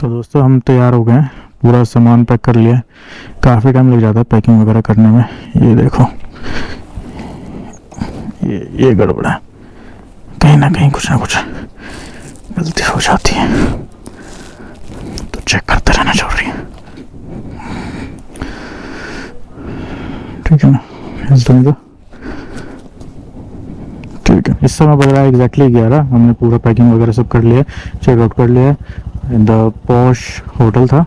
तो दोस्तों हम तैयार हो गए हैं, पूरा सामान पैक कर लिया है। काफ़ी टाइम लग जाता है पैकिंग वगैरह करने में। ये देखो, ये गड़बड़ है, कहीं ना कहीं कुछ ना कुछ गलती हो जाती है, तो चेक करते रहना जरूरी है। ठीक है ना, तो ठीक है। इस समय बज रहा है एग्जैक्टली 11। हमने पूरा पैकिंग वगैरह सब कर लिया, चेकआउट कर लिया। द पॉश होटल था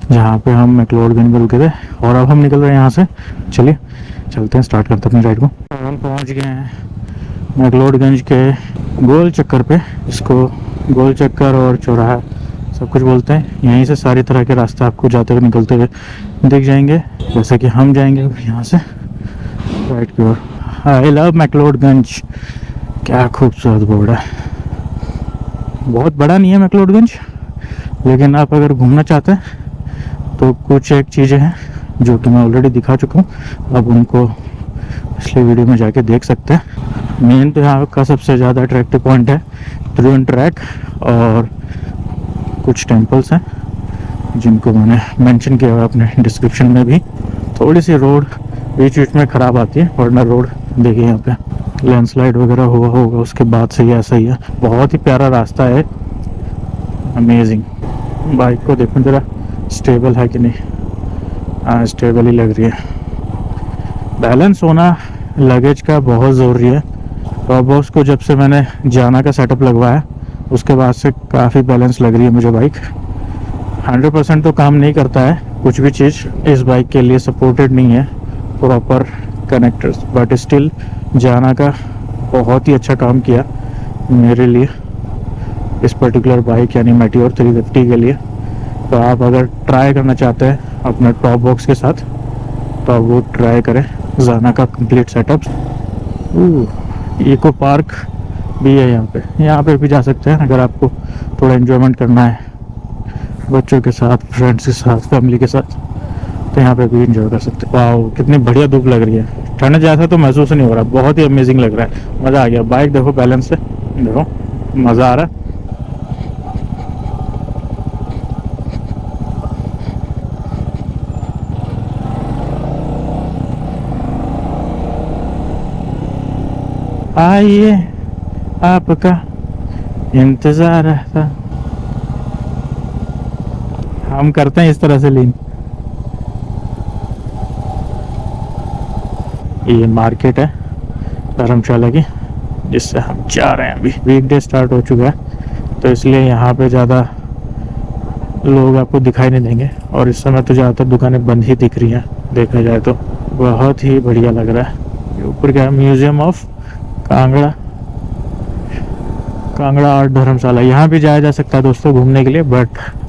जहाँ पे हम मैक्लोडगंज में रुके थे, और अब हम निकल रहे हैं यहाँ से। चलिए चलते हैं, स्टार्ट करते हैं अपनी राइड को। हम पहुँच गए हैं मैक्लोडगंज के गोल चक्कर पे। इसको गोल चक्कर और चौराहा सब कुछ बोलते हैं। यहीं से सारी तरह के रास्ते आपको जाते हुए निकलते हुए दिख जाएंगे, जैसे कि हम जाएंगे यहाँ से राइट की ओर। आई लव मैक्लोडगंज, क्या खूबसूरत बोर्ड है। बहुत बड़ा नहीं है मैक्लोडगंज, लेकिन आप अगर घूमना चाहते हैं तो कुछ एक चीज़ें हैं जो कि मैं ऑलरेडी दिखा चुका हूँ, अब उनको पिछले वीडियो में जाके देख सकते हैं। मेन तो यहाँ का सबसे ज़्यादा अट्रैक्टिव पॉइंट है त्रिवेणी ट्रैक, और कुछ टेम्पल्स हैं जिनको मैंने मेंशन किया हुआ अपने डिस्क्रिप्शन में भी। थोड़ी सी रोड बीच बीच में ख़राब आती है, वरना रोड देखिए यहाँ पे लैंडस्लाइड वगैरह हुआ होगा उसके बाद से ही ऐसा ही है। बहुत ही प्यारा रास्ता है, अमेजिंग। बाइक को देखो जरा, स्टेबल है कि नहीं। हाँ, स्टेबल ही लग रही है। बैलेंस होना लगेज का बहुत ज़रूरी है। ड्रॉप बॉक्स को जब से मैंने जाना का सेटअप लगवाया उसके बाद से काफ़ी बैलेंस लग रही है मुझे बाइक। 100% तो काम नहीं करता है, कुछ भी चीज़ इस बाइक के लिए सपोर्टेड नहीं है प्रॉपर कनेक्टर्स, बट स्टिल जाना का बहुत ही अच्छा काम किया मेरे लिए इस पर्टिकुलर बाइक यानी मेटियोर 350 के लिए। तो आप अगर ट्राई करना चाहते हैं अपने टॉप बॉक्स के साथ तो आप वो ट्राई करें, जाना का कंप्लीट सेटअप। इको पार्क भी है यहाँ पे भी जा सकते हैं अगर आपको थोड़ा एंजॉयमेंट करना है बच्चों के साथ, फ्रेंड्स के साथ, फैमिली के साथ, तो यहाँ पे भी एंजॉय कर सकते हैं। वाह, कितनी बढ़िया धूप लग रही है। ठंड जैसा तो महसूस नहीं हो रहा, बहुत ही अमेजिंग लग रहा है, मज़ा आ गया। बाइक देखो बैलेंस से, देखो मज़ा आ रहा है। आइए आपका इंतजार था। हम करते हैं इस तरह से लीन। ये मार्केट है धर्मशाला की जिससे हम जा रहे हैं। अभी वीकडे स्टार्ट हो चुका है तो इसलिए यहाँ पे ज़्यादा लोग आपको दिखाई नहीं देंगे, और इस समय तो ज़्यादातर दुकानें बंद ही दिख रही हैं देखा जाए तो। बहुत ही बढ़िया लग रहा है। ये ऊपर क्या है, म्यूजियम ऑफ कांगड़ा आर्ट धर्मशाला। यहाँ भी जाया जा सकता है दोस्तों घूमने के लिए, बट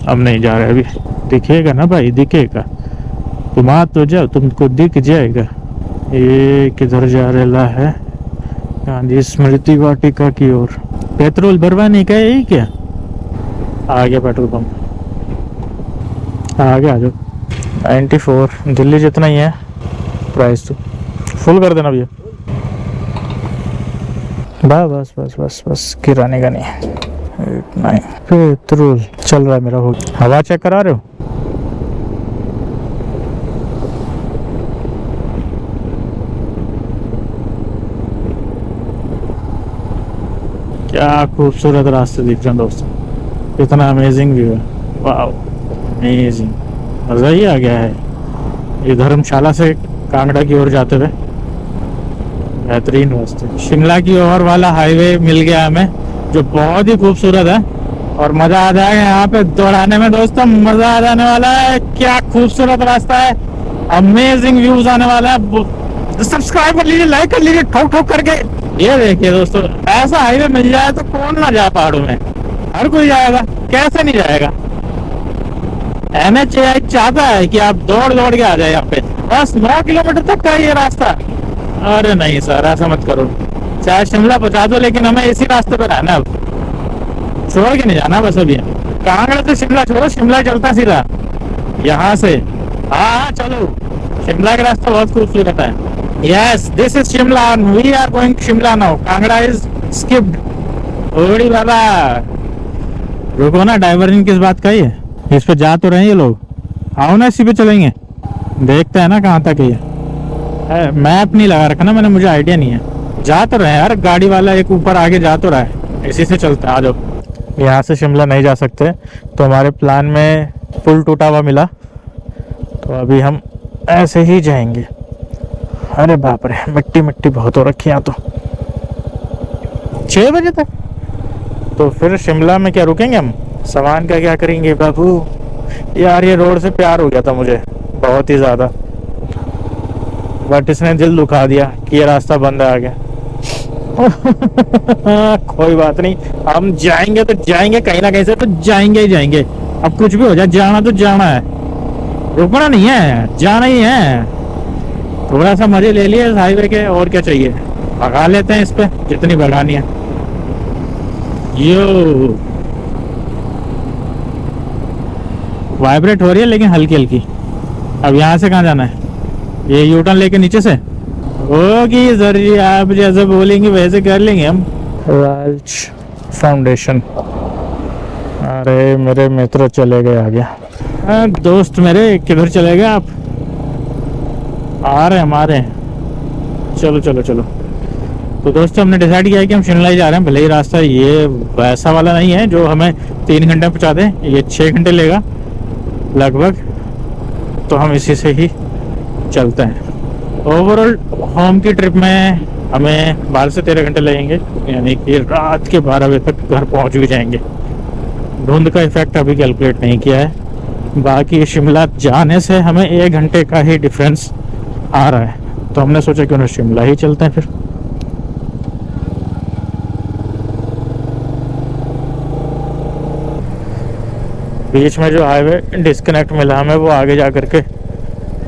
अब नहीं जा रहे अभी। दिखेगा ना भाई, दिखेगा। तुम आ तो जाओ, तुमको दिख जाएगा। ये किधर जा रहा है? गांधी स्मृति वाटिका की ओर। पेट्रोल भरवाने का यही क्या? आ गया पेट्रोल पंप, आगे आ जाओ। 94 दिल्ली जितना ही है प्राइस, तो फुल कर देना भैया। बस बस बस बस गिराने का नहीं है इतना ही। पेट्रोल चल रहा है मेरा। हो हवा चेक करा रहे हो? क्या खूबसूरत रास्ते दिख रहे हैं दोस्तों, कितना अमेजिंग व्यू है। वाह, अमेजिंग, मज़ा ही आ गया है। ये धर्मशाला से कांगड़ा की ओर जाते हुए बेहतरीन रास्ते। शिमला की ओर वाला हाईवे मिल गया हमें, जो बहुत ही खूबसूरत है, और मजा आ जाएगा यहाँ पे दौड़ाने में दोस्तों। मजा आ जाने वाला है, क्या खूबसूरत रास्ता है, अमेजिंग व्यूज आने वाला है। सब्सक्राइब कर लीजिए, लाइक कर लीजिए ठोक ठोक करके। ये देखिए दोस्तों, ऐसा हाईवे मिल जाए तो कौन ना जाए पहाड़ों में, हर कोई जाएगा, कैसे नहीं जाएगा। NHAI चाहता है कि आप दौड़ दौड़ के आ जाए यहाँ पे। बस 9 किलोमीटर तक का ये रास्ता। अरे नहीं सर, ऐसा मत करो, चाहे शिमला पहुंचा दो, लेकिन हमें इसी रास्ते पर रहना है, अब छोड़ के नहीं जाना बस। अभी कांगड़ा से शिमला छोड़ो, शिमला चलता सीधा यहाँ से। हाँ चलो, शिमला का रास्ता बहुत खूबसूरत है। Yes, this is Shimla, we are going Shimla now. Kangra is skipped. ओड़ी बाबा रुको ना, डाइवर्जन किस बात का ही है? इस पे जा तो रहे हैं ये लोग, आओ ना इसी पे चलेंगे, देखते हैं ना कहाँ तक ये है। मैप नहीं लगा रखा ना मैंने, मुझे आइडिया नहीं है। जा तो रहे हैं यार, गाड़ी वाला एक ऊपर आगे जा तो रहा है, इसी से चलते हैं, आ जाओ। यहाँ से शिमला नहीं जा सकते, तो हमारे प्लान में पुल टूटा हुआ मिला, तो अभी हम ऐसे ही जाएंगे। अरे बाप रे, मिट्टी मिट्टी बहुत हो रखी है यहाँ तो। 6 बजे तक तो फिर शिमला में क्या रुकेंगे हम? सामान का क्या करेंगे बाबू? यार ये रोड से प्यार हो गया था मुझे बहुत ही ज़्यादा, बट इसने दिल दुखा दिया कि ये रास्ता बंद है आगे। कोई बात नहीं, हम जाएंगे तो जाएंगे, कहीं ना कहीं से तो जाएंगे ही जाएंगे। अब कुछ भी हो जाए, जाना तो जाना है, रुकना नहीं है, जाना ही है। थोड़ा सा मजे ले लिए इस हाईवे के, और क्या चाहिए। भगा लेते हैं इस पे जितनी भगानी है। यो वाइब्रेट हो रही है लेकिन हल्की हल्की। अब यहाँ से कहाँ जाना है? ये यू टर्न लेके नीचे से होगी सर जी, आप जैसे बोलेंगे वैसे कर लेंगे हम। राज फाउंडेशन। अरे मेरे मित्र चले गए आगे। दोस्त मेरे किधर चले गए आप? आ रहे हमारे, चलो चलो चलो। तो दोस्तों हमने डिसाइड किया है कि हम शिमला ही जा रहे हैं। भले ही रास्ता ये वैसा वाला नहीं है जो हमें 3 घंटे में पहुँचा दे, ये 6 घंटे लेगा लगभग, तो हम इसी से ही चलते हैं। ओवरऑल होम की ट्रिप में हमें 12 से 13 घंटे लगेंगे, यानी कि रात के 12 बजे तक घर पहुंच भी जाएंगे। धुंध का इफेक्ट अभी कैलकुलेट नहीं किया है, बाकी शिमला जाने से हमें 1 घंटे का ही डिफरेंस आ रहा है, तो हमने सोचा कि उन्हें शिमला ही चलते हैं फिर। बीच में जो हाईवे डिस्कनेक्ट मिला हमें, वो आगे जा करके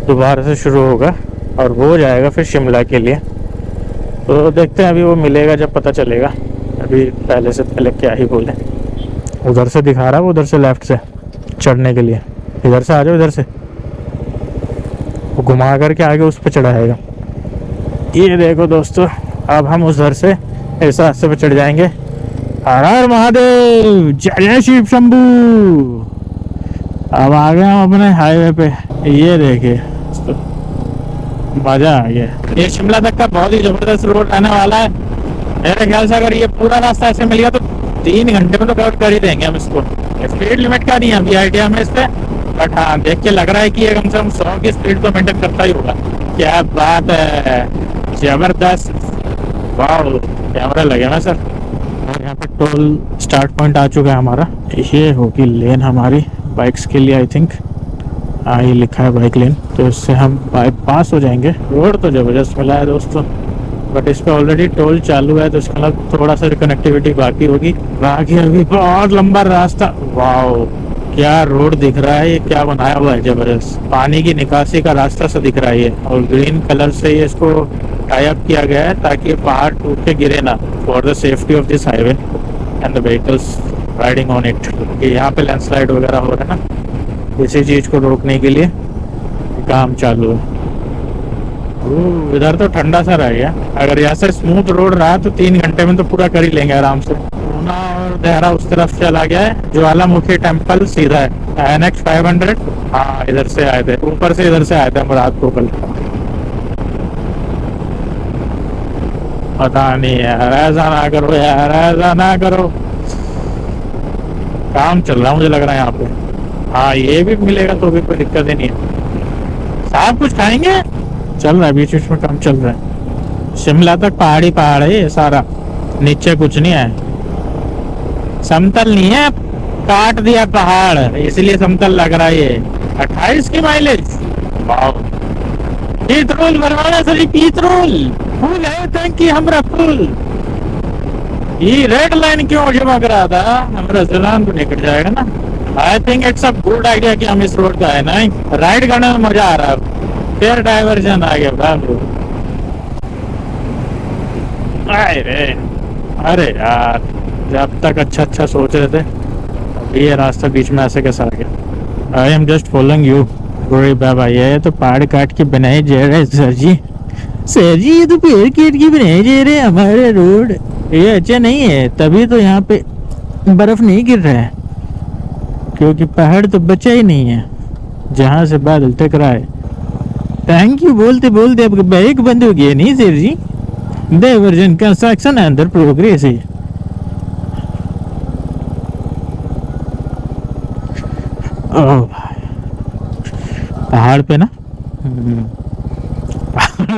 दोबारा से शुरू होगा और वो जाएगा फिर शिमला के लिए। तो देखते हैं, अभी वो मिलेगा जब पता चलेगा। अभी पहले से पहले क्या ही बोले। उधर से दिखा रहा है, वो उधर से लेफ्ट से चढ़ने के लिए। इधर से आ जाओ, इधर से वो घुमा करके आगे उस पर चढ़ाएगा। ये देखो दोस्तों, अब हम उधर से इस रास्ते पर चढ़ जाएंगे। हर हर महादेव, जय शिव शंभू। अब आ गए हम अपने हाईवे पे। ये देखिए मजा आ गया। ये शिमला तक का बहुत ही जबरदस्त रोड रहने वाला है। मेरे ख्याल से अगर ये पूरा रास्ता ऐसे मिल गया तो 3 घंटे में तो कवर कर ही देंगे हम इसको। स्पीड लिमिट का नहीं है अभी आइडिया हमें इस पे, बट हाँ देख के लग रहा है कि ये कम से कम 100 की स्पीड तो मेंटेन करता ही होगा। क्या बात है, जबरदस्त। वाह, कैमरा लगे ना सर। और यहाँ पे टोल स्टार्ट पॉइंट आ चुका है हमारा। ये होगी लेन हमारी बाइक्स के लिए, आई थिंक। हाँ ये लिखा है बाइक लेन, तो इससे हम बाईपास हो जाएंगे। रोड तो जबरदस्त मिला है दोस्तों, बट इस पे ऑलरेडी टोल चालू है, तो इसका मतलब थोड़ा सा कनेक्टिविटी बाकी होगी। बाकी अभी बहुत लंबा रास्ता। वाओ, क्या रोड दिख रहा है, ये क्या बनाया हुआ है जबरदस्त। पानी की निकासी का रास्ता सा दिख रहा है ये, और ग्रीन कलर से ये इसको टाई अप किया गया है ताकि पहाड़ टूट के गिरे ना, for the safety of this highway and the vehicles riding on it. यहाँ पे लैंडस्लाइड वगैरह हो रहा है ना, इसी चीज को रोकने के लिए काम चालू है। इधर तो ठंडा सा रह गया। अगर यहाँ से स्मूथ रोड रहा तो 3 घंटे में तो पूरा कर ही लेंगे आराम से। पूना और देहरा उस तरफ चला गया है, ज्वालामुखी टेम्पल सीधा है। NH 500, हाँ इधर से आए थे, ऊपर से इधर से आए थे हम रात को कल। पता नहीं यार, ऐसा ना करो यार, ऐसा ना करो। काम चल रहा मुझे लग रहा है यहाँ पे। हाँ ये भी मिलेगा तो भी कोई दिक्कत ही नहीं है। साहब कुछ खाएंगे? चल रहा है, बीच बीच में काम चल रहा है। शिमला तक पहाड़ी पहाड़ है ये सारा, नीचे कुछ नहीं है, समतल नहीं है, काट दिया पहाड़ इसलिए समतल लग रहा है ये। 28 की माइलेज। वाह, पेट्रोल भरवाना सर, पेट्रोल फुल है टंकी हमारा फुल। ये रेड लाइन क्यों जमक रहा था, हमारा चलान तो निकल जाएगा ना। I think it's a good idea कि हम इस रोड का है ना राइड करने में मजा आ रहा है। फिर डाइवर्जन आ गया बाबू। अरे यार, जब तक अच्छा सोच रहे थे, अभी ये रास्ता बीच में ऐसे कैसा आ गया। I am just following you. बाबा ये तो पहाड़ काट के बनाए जा रहे सर जी। सर जी ये तो पेड़ काट के बनाए जा रहे हमारे रोड, ये अच्छा नहीं है। तभी तो यहाँ पे बर्फ नहीं गिर रहा है, क्योंकि पहाड़ तो बचा ही नहीं है जहां से बादल टकराए। थैंक यू बोलते बोलते आपके बाइक बंद हो गया नहीं सर जी। डाइवर्जन कंस्ट्रक्शन अंडर प्रोग्रेस है। ओह भाई, पहाड़ पे ना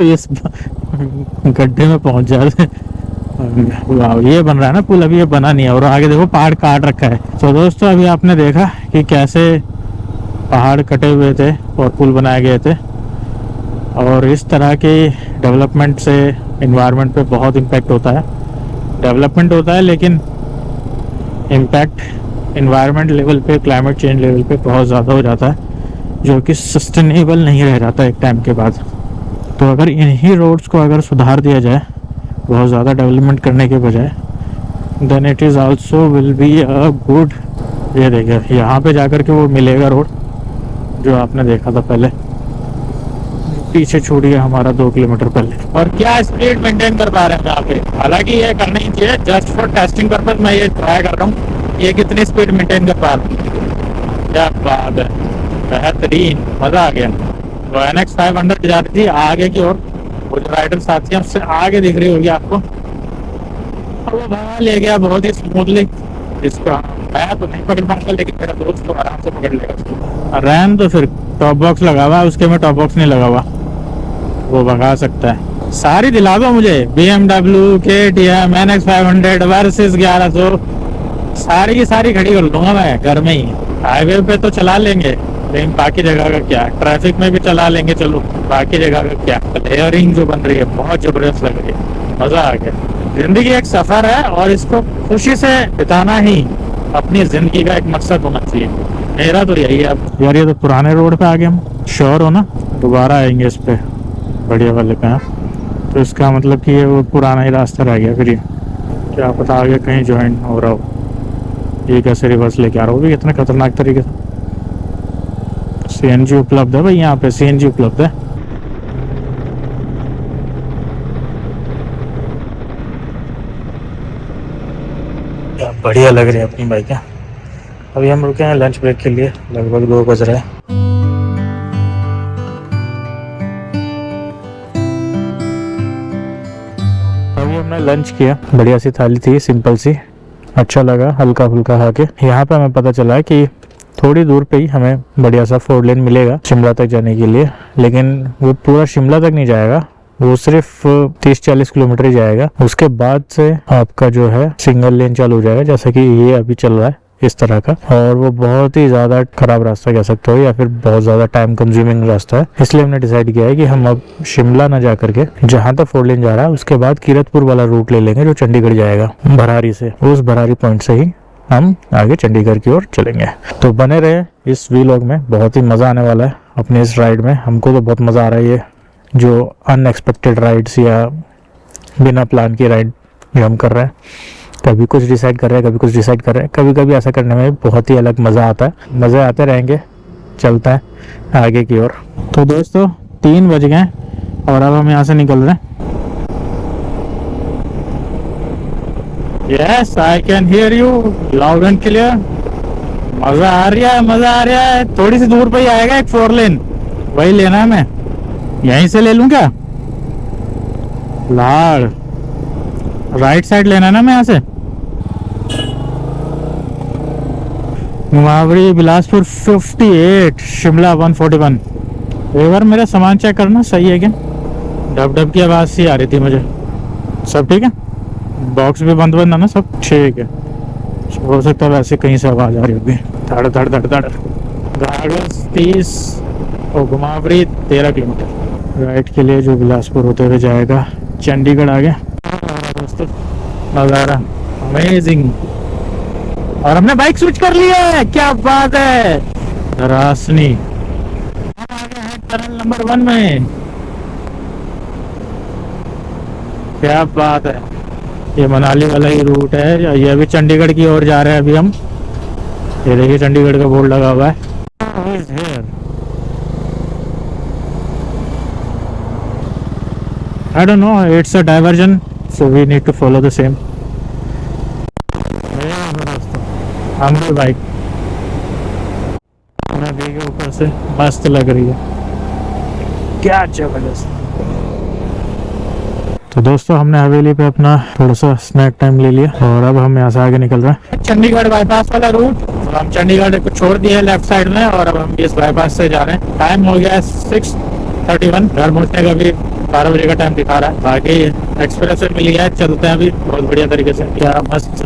इस गड्ढे में पहुंच जाते। वाह, ये बन रहा है ना पुल, अभी ये बना नहीं है और आगे देखो पहाड़ काट रखा है। तो दोस्तों अभी आपने देखा कि कैसे पहाड़ कटे हुए थे और पुल बनाए गए थे, और इस तरह के डेवलपमेंट से एनवायरनमेंट पे बहुत इम्पैक्ट होता है। डेवलपमेंट होता है लेकिन इम्पैक्ट एनवायरनमेंट लेवल पे, क्लाइमेट चेंज लेवल पे बहुत ज़्यादा हो जाता है, जो कि सस्टेनेबल नहीं रह जाता एक टाइम के बाद। तो अगर इन्हीं रोड्स को अगर सुधार दिया जाए बहुत ज़्यादा डेवलपमेंट करने के बजाय, then it is also will be a good. ये देखिए यहाँ पे जाकर के वो मिलेगा रोड जो आपने देखा था पहले, पीछे छूट गया हमारा 2 किलोमीटर पहले। और क्या स्पीड मेंटेन कर पा रहे हैं यहाँ पे, हालांकि ये करना ही चाहिए, जस्ट फॉर टेस्टिंग पर्पज मैं ये ट्राई कर रहा हूँ ये कितनी स्पीड मेंटेन कर पा रहा हूँ। क्या बात है, बेहतरीन, मज़ा आ गया। वो NX 500 जा रही थी आगे की ओर, वो जो राइडर साथी है उससे आगे दिख रही होगी आपको, और वो भगा ले गया बहुत ही स्मूथली। इसको मैं तो नहीं पकड़ पाऊंगा लेकिन मेरा दोस्त तो आराम से पकड़ लेगा उसको। रैम तो फिर टॉप बॉक्स लगा हुआ, उसके में टॉप बॉक्स नहीं लगा हुआ, वो भगा सकता है। सारी दिला दो मुझे, BMW, KTM, NX 500 वर्सेस 1100, सारी की सारी खड़ी कर लूंगा मैं घर में ही। हाईवे पे तो चला लेंगे लेकिन बाकी जगह का क्या, ट्रैफिक में भी चला लेंगे चलो, बाकी जगह का क्या। लेयरिंग जो बन रही है बहुत जबरदस्त लग रही है, मजा आ गया। जिंदगी एक सफर है और इसको खुशी से बिताना ही अपनी जिंदगी का एक मकसद होना चाहिए। मेरा तो यही है। अब यार ये तो पुराने रोड पे आ गए हम, श्योर हो ना? दोबारा आएंगे इस पे बढ़िया वाले पे, तो इसका मतलब कि ये वो पुराना ही रास्ता रह गया फिर। ये क्या पता आगे कहीं ज्वाइन हो रहा हो। ये कैसे रिवर्स लेके आ रहा हो भी इतने खतरनाक तरीके से। CNG उपलब्ध है भाई यहाँ पे, CNG उपलब्ध है। क्या बढ़िया लग रही है अपनी बाइक है। अभी हम रुके हैं लंच ब्रेक के लिए, लगभग 2 बज रहे हैं। अभी हमने लंच किया, बढ़िया सी थाली थी, सिंपल सी, अच्छा लगा हल्का फुल्का खा के। यहाँ पे हमें पता चला है कि थोड़ी दूर पे ही हमें बढ़िया सा 4 लेन मिलेगा शिमला तक जाने के लिए, लेकिन वो पूरा शिमला तक नहीं जाएगा, वो सिर्फ 30-40 किलोमीटर ही जाएगा। उसके बाद से आपका जो है सिंगल लेन चालू हो जाएगा, जैसा कि ये अभी चल रहा है इस तरह का, और वो बहुत ही ज़्यादा खराब रास्ता कह सकते हो या फिर बहुत ज़्यादा टाइम कंज्यूमिंग रास्ता है। इसलिए हमने डिसाइड किया है कि हम अब शिमला ना जा करके जहाँ तक 4 लेन जा रहा है उसके बाद कीरतपुर वाला रूट ले लेंगे जो चंडीगढ़ जाएगा भरारी से। उस भरारी पॉइंट से ही हम आगे चंडीगढ़ की ओर चलेंगे। तो बने रहे इस व्लॉग में, बहुत ही मज़ा आने वाला है अपने इस राइड में। हमको तो बहुत मज़ा आ रहा है, ये जो अनएक्सपेक्टेड राइड्स या बिना प्लान की राइड जो हम कर रहे हैं। कभी कुछ डिसाइड कर रहे हैं, कभी कुछ डिसाइड कर रहे हैं, कभी कभी ऐसा करने में बहुत ही अलग मज़ा आता है। मज़े आते रहेंगे, चलते हैं आगे की ओर। तो दोस्तों 3 बज गए और अब हम यहाँ से निकल रहे हैं। Yes, I can hear you loud and clear. मजा आ रहा है, मजा आ रहा है। थोड़ी सी दूर पे ही आएगा एक 4 लेन, वही लेना है। मैं यहीं से ले लूं क्या? लाड़ राइट साइड लेना है ना मैं यहाँ से। मुहावरी बिलासपुर 58, शिमला 141। एक बार मेरा सामान चेक करना, सही है क्या? डब डब की आवाज़ सी आ रही थी मुझे। सब ठीक है? बॉक्स भी बंद बंद है ना, सब ठीक है। हो सकता है वैसे कहीं से आवाज़ आ रही होगी। धड़ धड़ धड़ धड़। गार्डन्स 30 और घुमावरी 13 किलोमीटर राइट के लिए, जो बिलासपुर होते हुए जाएगा चंडीगढ़। आ गया दोस्तों, नज़ारा अमेजिंग। और हमने बाइक स्विच कर लिया है, क्या बात है। धरासनी आ गए हैं टनल नंबर 1 में, क्या बात है। ये मनाली वाला ही रूट है, ये अभी चंडीगढ़ की ओर जा रहे हैं। अभी हम ये देखिए चंडीगढ़ का बोर्ड लगा हुआ है। I don't know, it's a diversion, so we need to follow the same. हमारी बाइक नदी के ऊपर से मस्त लग रही है, क्या जबरदस्त। तो दोस्तों हमने हवेली पे अपना थोड़ा सा स्नैक टाइम ले लिया और अब हम यहाँ से आगे निकल रहे हैं चंडीगढ़ बाईपास वाला रूट। तो हम चंडीगढ़ को छोड़ दिए लेफ्ट साइड में और अब हम इस बाईपास से जा रहे हैं। टाइम हो गया है 6:31, घर पहुँचने का भी 12 बजे का टाइम दिखा रहा है। बाकी एक्सप्रेस वे मिली है, चलते हैं अभी बहुत बढ़िया तरीके से। क्या मस्त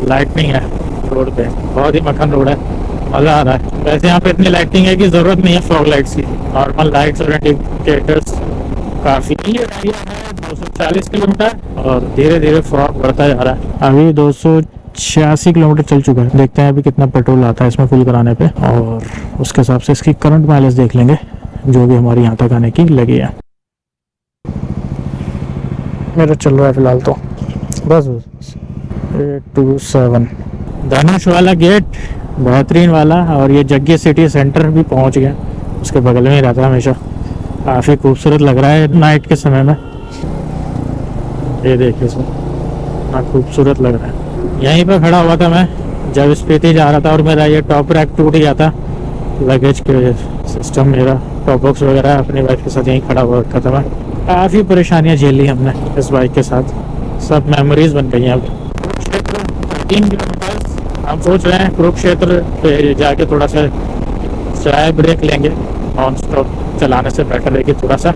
लाइटनिंग है रोड पे, बहुत ही मक्खन रोड है, मजा आ रहा है। वैसे यहाँ पे इतनी लाइटिंग है कि जरूरत नहीं है फॉग लाइट्स की, नॉर्मल लाइट्स और इंडिकेटर्स काफी। ये एरिया है 240 किलोमीटर और धीरे धीरे फॉग बढ़ता जा रहा है। अभी 286 किलोमीटर चल चुका है। देखते हैं अभी कितना पेट्रोल आता है इसमें फुल कराने पे और उसके हिसाब से इसकी करंट माइलेज देख लेंगे जो भी हमारी यहाँ तक आने की लगी है। मेरा चल रहा है फिलहाल तो बस 827 धनुष वाला गेट, बेहतरीन वाला। और ये जग्गी सिटी सेंटर भी पहुंच गया, उसके बगल में ही रहता है हमेशा। काफ़ी खूबसूरत लग रहा है नाइट के समय में। ये देखिए इसमें कितना खूबसूरत लग रहा है। यहीं पर खड़ा हुआ था मैं जब स्पीति जा रहा था और मेरा ये टॉप रैक टूट गया था। लगेज के सिस्टम मेरा टॉप बॉक्स वगैरह अपनी बाइक के साथ यहीं खड़ा हुआ रखा था मैं। काफ़ी परेशानियाँ झेली हमने इस बाइक के साथ, सब मेमोरीज बन गई हैं। अब कुरुक्षेत्र 13 किलोमीटर हम सोच रहे हैं कुरुक्षेत्र पे जाके थोड़ा सा चाय ब्रेक लेंगे। नॉन स्टॉप चलाने से बेटर है कि थोड़ा सा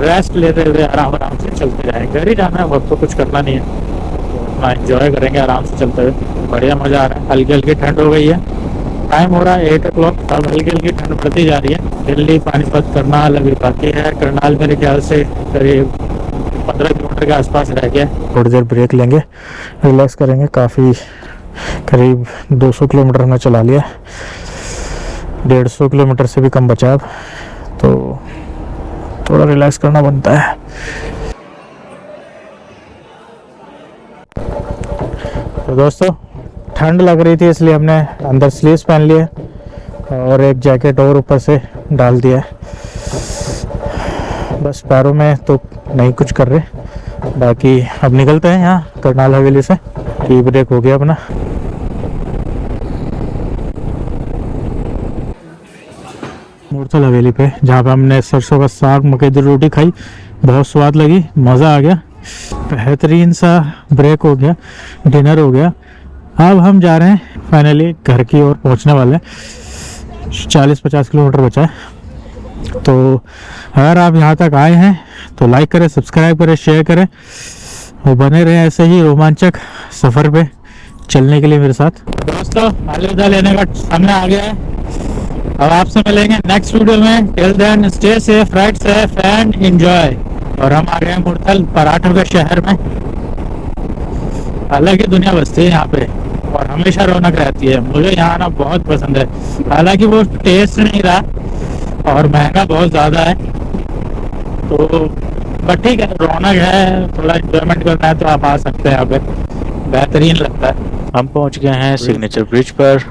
रेस्ट लेते हुए आराम आराम से चलते जाएंगे। घर ही जाना है, वक्त तो कुछ करना नहीं है, अपना एंजॉय करेंगे आराम से चलते हुए। बढ़िया मज़ा आ रहा है। हल्की हल्की ठंड हो गई है, टाइम हो रहा है 8 o'clock। अब हल्की हल्की ठंड बढ़ती जा रही है। दिल्ली पानीपत करनाल अभी बाकी है। करनाल मेरे ख्याल से करीब 15 किलोमीटर के आसपास रह गया। थोड़ी देर ब्रेक लेंगे, रिलैक्स करेंगे। काफ़ी करीब 200 किलोमीटर हमने चला लिया, 150 किलोमीटर से भी कम बचा अब, तो थोड़ा रिलैक्स करना बनता है। तो दोस्तों ठंड लग रही थी इसलिए हमने अंदर स्लीव्स पहन लिए और एक जैकेट और ऊपर से डाल दिया है। बस पैरों में तो नहीं कुछ कर रहे। बाकी अब निकलते हैं यहाँ करनाल हवेली से। टी ब्रेक हो गया अपना। मुरथल हवेली पे जहाँ पे हमने सरसों का साग मकई दी रोटी खाई, बहुत स्वाद लगी, मज़ा आ गया। बेहतरीन सा ब्रेक हो गया, डिनर हो गया। अब हम जा रहे हैं फाइनली घर की ओर पहुँचने वाले हैं। 40-50 किलोमीटर बचा है। तो अगर आप यहाँ तक आए हैं तो लाइक करें, सब्सक्राइब करें, शेयर करें और बने रहें ऐसे ही रोमांचक सफ़र पे चलने के लिए मेरे साथ। दोस्तों अलविदा लेने का समय आ गया है। अब आपसे मिलेंगे नेक्स्ट वीडियो में। Till then stay safe, ride safe and enjoy. और हम आ गए हैं मुरथल, पराठों के शहर में। अलग ही दुनिया बसती है यहाँ पे और हमेशा रौनक रहती है। मुझे यहाँ आना बहुत पसंद है। हालांकि वो टेस्ट नहीं रहा और महंगा बहुत ज़्यादा है, तो बट ठीक है, रौनक है, थोड़ा एंजॉयमेंट करना है तो आप आ सकते हैं यहाँ पे, बेहतरीन लगता है। हम पहुँच गए हैं सिग्नेचर ब्रिज पर।